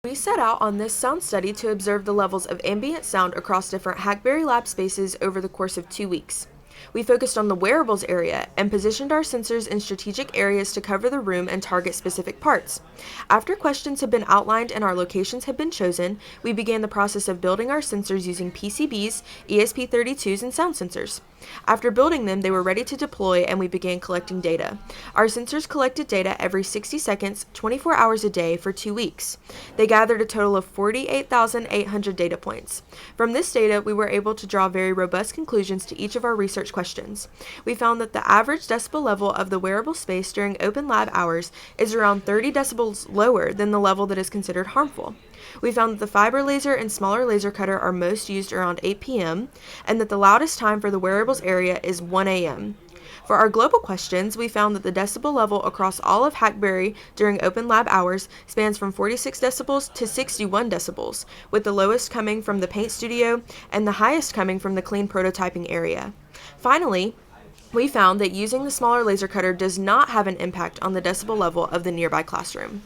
We set out on this sound study to observe the levels of ambient sound across different Hackberry lab spaces over the course of 2 weeks. We focused on the wearables area and positioned our sensors in strategic areas to cover the room and target specific parts. After questions had been outlined and our locations had been chosen, we began the process of building our sensors using PCBs, ESP32s, and sound sensors. After building them, they were ready to deploy and we began collecting data. Our sensors collected data every 60 seconds, 24 hours a day for 2 weeks. They gathered a total of 48,800 data points. From this data, we were able to draw very robust conclusions to each of our research questions. We found that the average decibel level of the wearable space during open lab hours is around 30 decibels lower than the level that is considered harmful. We found that the fiber laser and smaller laser cutter are most used around 8 p.m., and that the loudest time for the wearables area is 1 a.m. For our global questions, we found that the decibel level across all of Hackberry during open lab hours spans from 46 decibels to 61 decibels, with the lowest coming from the paint studio and the highest coming from the clean prototyping area. Finally, we found that using the smaller laser cutter does not have an impact on the decibel level of the nearby classroom.